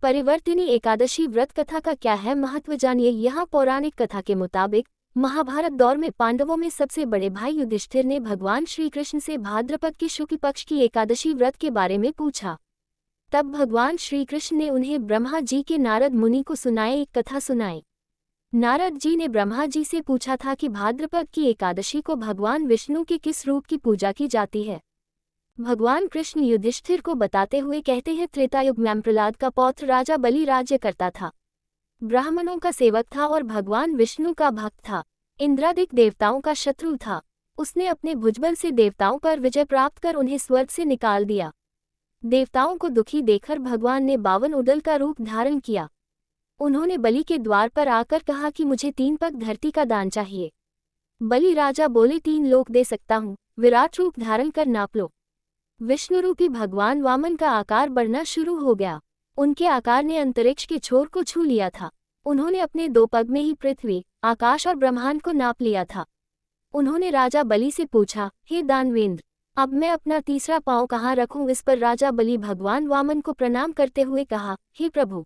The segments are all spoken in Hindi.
परिवर्तिनी एकादशी व्रत कथा का क्या है महत्व जानिए। यहाँ पौराणिक कथा के मुताबिक महाभारत दौर में पांडवों में सबसे बड़े भाई युधिष्ठिर ने भगवान श्री कृष्ण से भाद्रपद के शुक्ल पक्ष की एकादशी व्रत के बारे में पूछा। तब भगवान श्री कृष्ण ने उन्हें ब्रह्मा जी के नारद मुनि को सुनाए एक कथा सुनाई। नारद जी ने ब्रह्मा जी से पूछा था कि भाद्रपद की एकादशी को भगवान विष्णु के किस रूप की पूजा की जाती है। भगवान कृष्ण युधिष्ठिर को बताते हुए कहते हैं, त्रेतायुग में प्रहलाद का पौत्र राजा बलि राज्य करता था। ब्राह्मणों का सेवक था और भगवान विष्णु का भक्त था। इंद्रादिक देवताओं का शत्रु था। उसने अपने भुजबल से देवताओं पर विजय प्राप्त कर उन्हें स्वर्ग से निकाल दिया। देवताओं को दुखी देखकर भगवान ने 52 उदल का रूप धारण किया। उन्होंने बलि के द्वार पर आकर कहा कि मुझे 3 पग धरती का दान चाहिए। बलि राजा बोले, 3 लोक दे सकता हूँ, विराट रूप धारण कर नाप लो। विष्णुरूपी भगवान वामन का आकार बढ़ना शुरू हो गया। उनके आकार ने अंतरिक्ष के छोर को छू लिया था। उन्होंने अपने 2 पग में ही पृथ्वी, आकाश और ब्रह्मांड को नाप लिया था। उन्होंने राजा बलि से पूछा, हे दानवेंद्र, अब मैं अपना तीसरा पांव कहाँ रखूं। इस पर राजा बलि भगवान वामन को प्रणाम करते हुए कहा, हे प्रभु,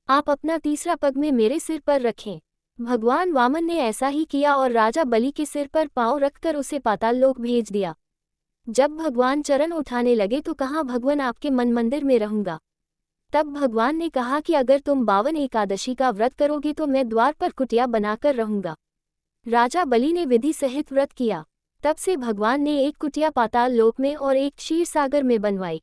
आप अपना तीसरा पग में मेरे सिर पर रखें। भगवान वामन ने ऐसा ही किया और राजा बलि के सिर पर पांव रखकर उसे पाताल लोक भेज दिया। जब भगवान चरण उठाने लगे तो कहा, भगवान आपके मन मंदिर में रहूंगा। तब भगवान ने कहा कि अगर तुम 52 एकादशी का व्रत करोगे तो मैं द्वार पर कुटिया बनाकर रहूंगा। राजा बलि ने विधि सहित व्रत किया। तब से भगवान ने एक कुटिया पाताल लोक में और एक क्षीर सागर में बनवाई।